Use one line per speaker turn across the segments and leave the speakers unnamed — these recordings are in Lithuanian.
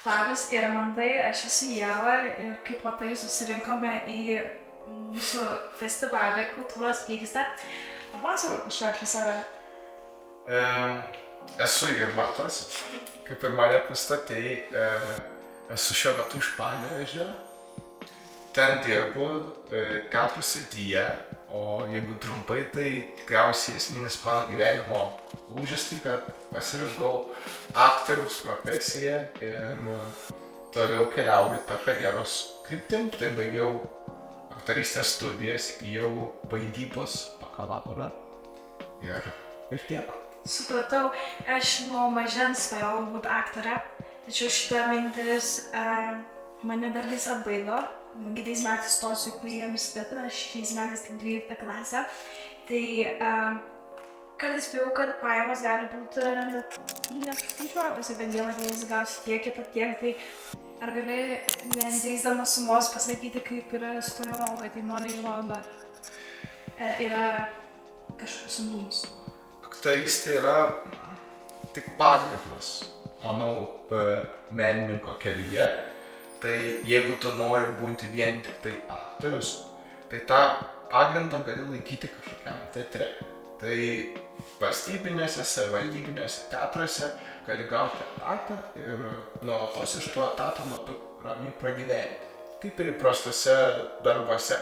Labas, Irmantai, aš esu Ieva ir kaip matai susirinkome į mūsų festivalį Kultūros vyksta. Papasakok kažką apie save.
Esu Irmantas, kaip ir mane pristatei, esu šiuo metu iš Panevėžio. Ten dirbu teatro srityje, o jeigu trumpai, tai tikriausiai esminis mano gyvenimo lūžis, tai kad pasirinkau aktoriaus profesiją ir toliau keliauju tą karjeros kryptim. Tai baigiau aktorystės studijas, įgijau vaidybos bakalaurą ir tiek.
Supratau, aš nuo mažens svajojau būti aktorė, tačiau šita mintis mane dar vis atbaido. Kitais metais stosiu į universitetą, aš šiais metais tik 12 klasę. Tai kartais spėjau, kad pajamos gali būti nesuskaičiuojamas, bet vieną dieną gausiu tiek ir tiek. Tai ar gali neįsivaizduodama sumos pasakyti, kaip yra su to nevalgai, tai noriu žinoti, ar yra kažkokios sumos.
Aktorystė yra tik pagrindas, manau, menininko kelyje. Tai jeigu tu nori būti vien tik tai aktorius, tai tą pagrindą gali laikyti kažkokiam teatre. Tai valstybinėse, savivaldybinėse teatruose gali gauti etatą ir nuolatos iš to etato metu ramiai pragyventi, kaip ir įprastose darbuose.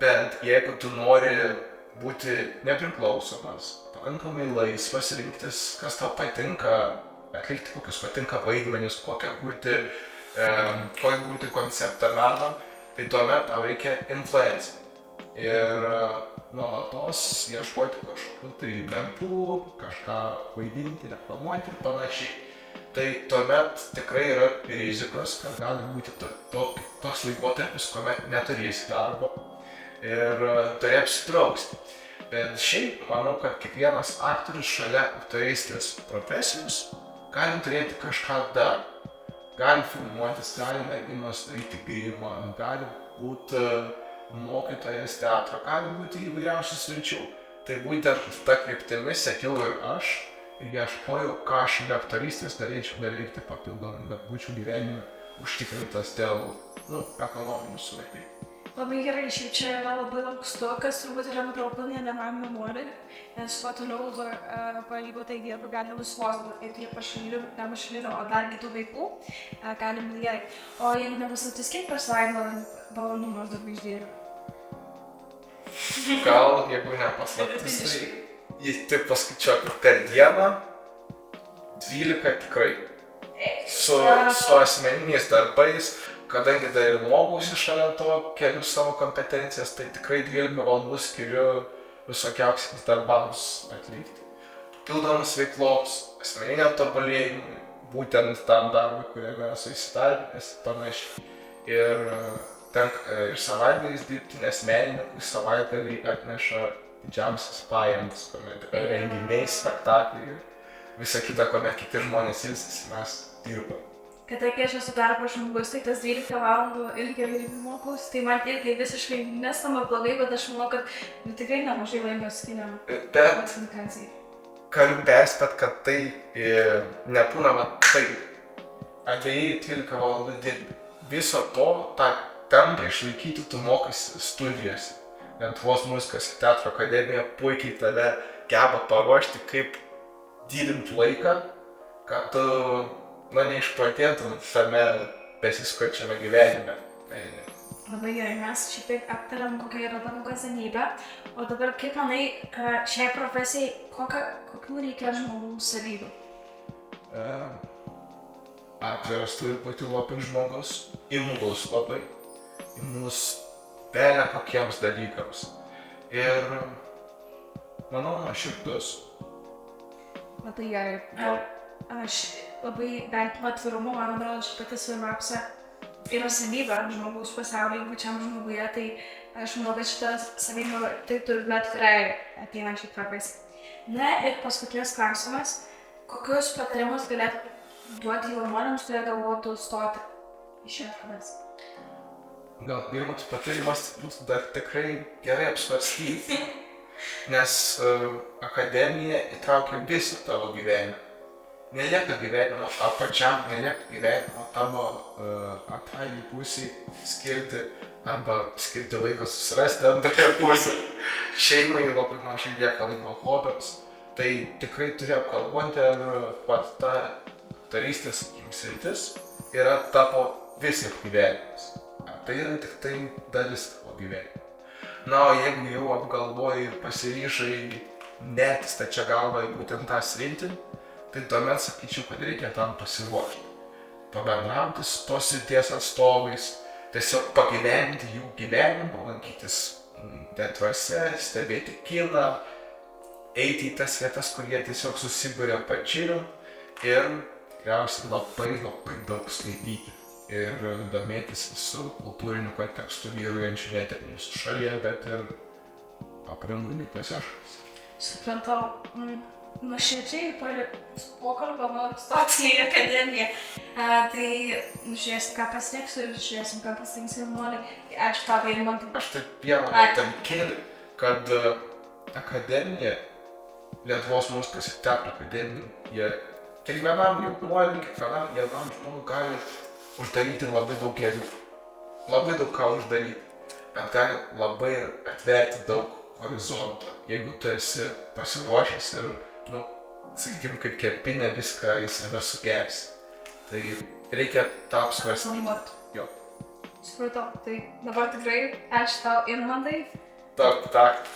Bet jeigu tu nori būti nepriklausomas, pakankamai laisvas rinktis, kas tau patinka, atlikti kokius patinka vaidmenis, kokią kurti konceptą meno, tai tuomet tau reikia influencijų. Ir nuolatos ieškoti kažkokių tai mentų, kažką vaidinti, reklamuoti ir panašiai. Tai tuomet tikrai yra rizikos, kad gali būti toks laikotarpis, kuomet neturėsi darbo ir turi apsidrausti. Bet šiaip manau, kad kiekvienas aktorius šalia aktorystės profesijos gali turėti kažką dar. Gali filmuotis, gali merginos daryti grimą, gali būti mokytojas teatro, gali būti įvairiausių sričių. Tai būtent ta kryptimi sekiau ir aš ir ieškojau, ką aš be aktorystės galėčiau daryti papildomai, bet būčiau gyvenime užtikrintas dėl ekonominių sumetimų.
Labai gerai, šiaip čia yra labai lankstu, kas turbūt yra nutraukta vienam memuarui, nes kuo toliau palygo tai dirbu, gali nusvosti ir tiek pašalinių, o dar kitų vaikų, gali būti gerai. O jeigu nepasatis, kiek per savaitę valandų maždaug išdirbi?
Gal, jeigu nepasatis, tai taip paskaičiuoju per dieną 12 tikrai. Su asmeniniais darbais, kadangi dar ir mokausi šalia to keliu savo kompetencijas, tai tikrai 12 valandų skiriu visokiausiams darbams atlikti. Pildomas veikloms, asmeniniam tobulėjimui, būtent tam darbui, kuriame esu įsidarbinęs ir panašiai. Ir tenka ir savaitgaliais dirbti, nes menininkui savaitgaliai atneša didžiausias pajamas, kuomet renginiai, spektakliai ir visa kita, kuomet kiti žmonės ilsisi, mes dirbame.
Kadangi aš esu darbo žmogus, tai tas 12 valandų ilgiau mokaus, tai man irgi visiškai neskamba blogai, bet aš manau, kad tikrai nemažai laiko skiriam klasifikacijai.
Galiu perspėti, kad tai nebūna taip. Abiejai 12 valandų dirbi. Viso to, tą tempą išlaikyti tu mokasi studijose. Lietuvos muzikos ir teatro akademija puikiai tave geba paruošti, kaip didinti laiką, kad tu neišprotėtum tame besiskuočiame gyvenime.
Labai gerai, mes šiek tiek aptariam, kokia yra tavo kasdienybė. O dabar, kaip manai, šiai profesijai, kokių reikia žmogaus savybių?
Atviras turi būti labai žmogus, imlus labai, imlus bele kokiems dalykams. Ir, manau, nuoširdus.
Labai gerai. Aš labai vertinu atvirumu, man atrodo, ši pati svarbiausia yra savybė žmogaus pasaulyje, pačiam žmoguje, tai aš manau, kad šitą savybę tai turi bet kuriai ateinančiai profesijai. Na ir paskutinis klausimas, kokius patarimus galėtų duoti jaunuoliams, kurie galvotų stoti į šią profesiją?
Gal pirmas patarimas bus dar tikrai gerai apsvarstyti, nes akademija įtraukia visą tavo gyvenimą. nelieka gyvenimo pačiam, nelieka gyvenimo tavo antrai pusiai skirti arba skirti laiką susirasti antrąją pusę. Šeimai labai mažai lieka laiko hobiams. Tai tikrai turi apgalvoti, ar pat ta aktorystės sritis yra tavo visas gyvenimas. Ar tai yra tik tai dalis tavo gyvenimo. Na, o jeigu jau apgalvoji ir pasiryžai net stačia galva į būtent tą sritį, tai tuomet sakyčiau, kad reikia tam pasiruošti. Pabendrauti su tos srities atstovais, tiesiog pagyventi jų gyvenimą, lankytis teatruose, stebėti kiną, eiti į tas vietas, kur jie tiesiog susiburia pačiu ir tikriausiai labai daug skaityti ir domėtis visų kultūrinių kontekstų vyraujančių ne tik mūsų šalyje, bet ir aplinkiniuose šalyse.
Supratau, nuoširdžiai pokalbio mano stoti į akademiją. Tai žiūrėsim, ką pasieksiu ir žiūrėsim, ką pasieksiu jaunuoliai. Ačiū tau, Eimantai.
Aš taip vieną tam kėlį, kad akademija, Lietuvos muzikos ir teatro akademija, jie kiekvienam jaunuoliui, kiekvienam jaunam žmogui gali uždaryti labai daug kelių. Labai daug ką uždaryti, bet gali labai atverti daug horizontą, jeigu tu esi pasiruošęs ir, sakykime, kaip kempinė viską į save sugersi. Tai reikia tą apsvarstyti. Jo.
Supratau, tai dabar tikrai ačiū tau, Eimantai.
Tak.